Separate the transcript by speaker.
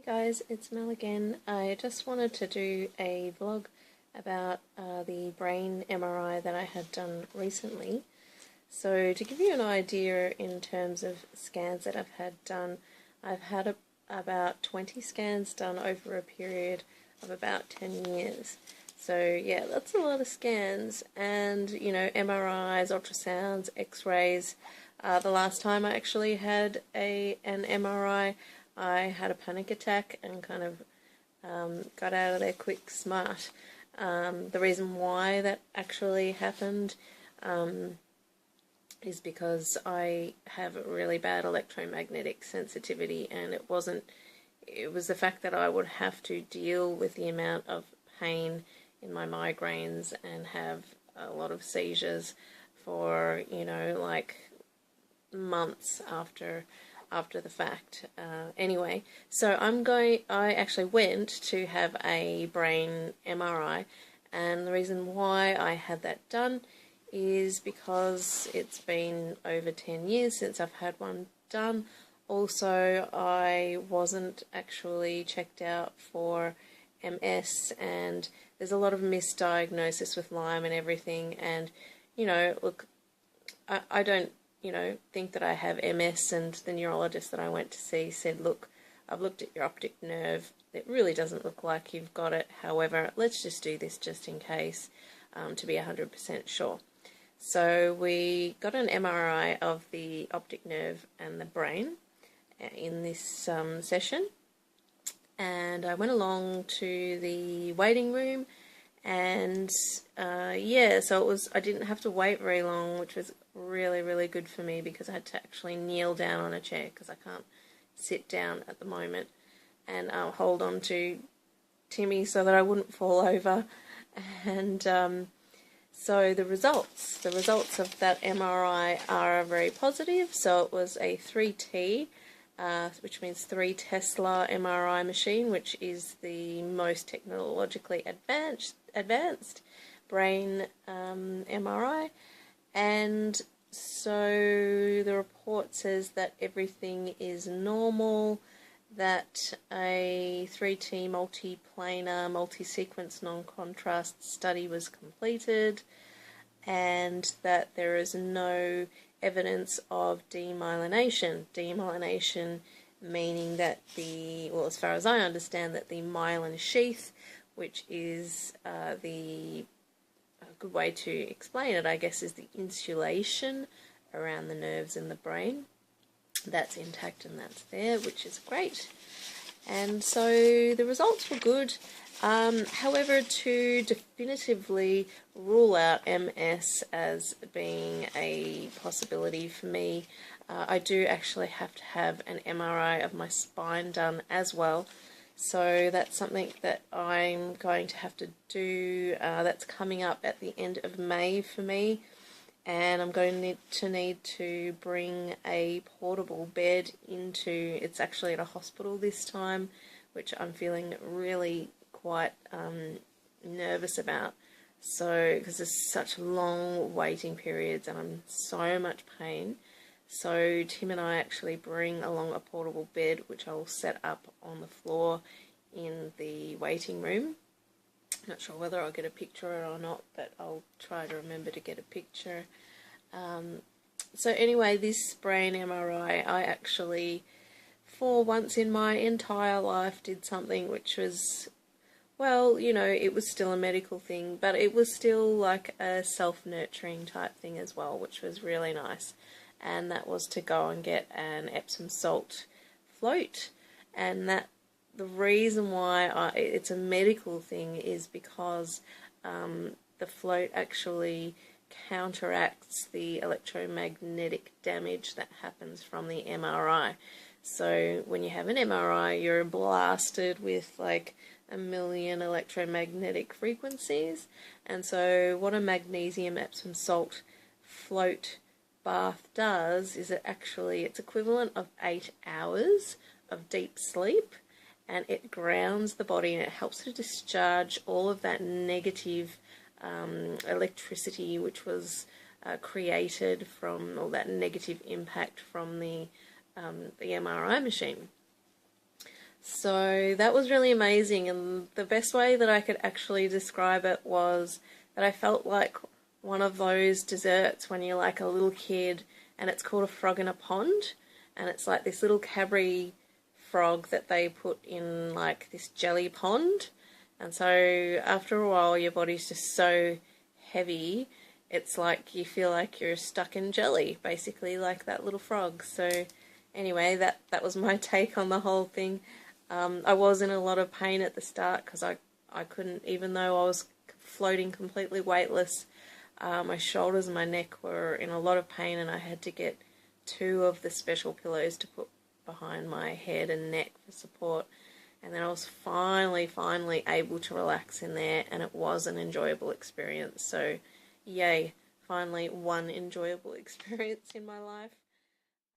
Speaker 1: Guys, it's Mel again. I just wanted to do a vlog about the brain MRI that I had done recently. So to give you an idea in terms of scans that I've had done, I've had about 20 scans done over a period of about 10 years. So yeah, that's a lot of scans, and you know, MRIs, ultrasounds, x-rays. The last time I actually had an MRI, I had a panic attack and kind of got out of there quick smart. The reason why that actually happened is because I have a really bad electromagnetic sensitivity, and it was the fact that I would have to deal with the amount of pain in my migraines and have a lot of seizures for, you know, like months after the fact. Anyway, so I actually went to have a brain MRI, and the reason why I had that done is because it's been over 10 years since I've had one done. Also, I wasn't actually checked out for MS, and there's a lot of misdiagnosis with Lyme and everything, and you know, look, I don't, you know, think that I have MS, and the neurologist that I went to see said, look, I've looked at your optic nerve, it really doesn't look like you've got it, however, let's just do this just in case, to be 100% sure. So we got an MRI of the optic nerve and the brain in this session, and I went along to the waiting room, and yeah, so I didn't have to wait very long, which was really good for me, because I had to actually kneel down on a chair because I can't sit down at the moment, and I'll hold on to Timmy so that I wouldn't fall over. And so the results of that MRI are very positive. So it was a 3T, which means 3 Tesla MRI machine, which is the most technologically advanced brain MRI. And so the report says that everything is normal, that a 3T multiplanar, multi-sequence non-contrast study was completed, and that there is no evidence of demyelination. Demyelination meaning that well, as far as I understand, that the myelin sheath, which is a good way to explain it, I guess, is the insulation around the nerves in the brain. That's intact and that's there, which is great. And so the results were good. However, to definitively rule out MS as being a possibility for me, I do actually have to have an MRI of my spine done as well. So that's something that I'm going to have to do. That's coming up at the end of May for me, and I'm going to need to bring a portable bed into, it's actually at a hospital this time, which I'm feeling really quite nervous about. So, because there's such long waiting periods and I'm in so much pain. So Tim and I actually bring along a portable bed, which I'll set up on the floor in the waiting room. Not sure whether I'll get a picture or not, but I'll try to remember to get a picture. So anyway, this brain MRI, I actually, for once in my entire life, did something which was, well, you know, it was still a medical thing, but it was still like a self-nurturing type thing as well, which was really nice. And that was to go and get an Epsom salt float. And that the reason why it's a medical thing is because the float actually counteracts the electromagnetic damage that happens from the MRI. So when you have an MRI, you're blasted with like 1 million electromagnetic frequencies, and so what a magnesium Epsom salt float bath does is it's equivalent of 8 hours of deep sleep, and it grounds the body and it helps to discharge all of that negative electricity which was created from all that negative impact from the MRI machine. So that was really amazing, and the best way that I could actually describe it was that I felt like one of those desserts when you're like a little kid and it's called a frog in a pond, and it's like this little Cadbury frog that they put in like this jelly pond, and so after a while your body's just so heavy, it's like you feel like you're stuck in jelly, basically like that little frog. So anyway, that was my take on the whole thing. I was in a lot of pain at the start because I couldn't, even though I was floating completely weightless, my shoulders and my neck were in a lot of pain, and I had to get 2 of the special pillows to put behind my head and neck for support. And then I was finally able to relax in there, and it was an enjoyable experience. So yay, finally one enjoyable experience in my life.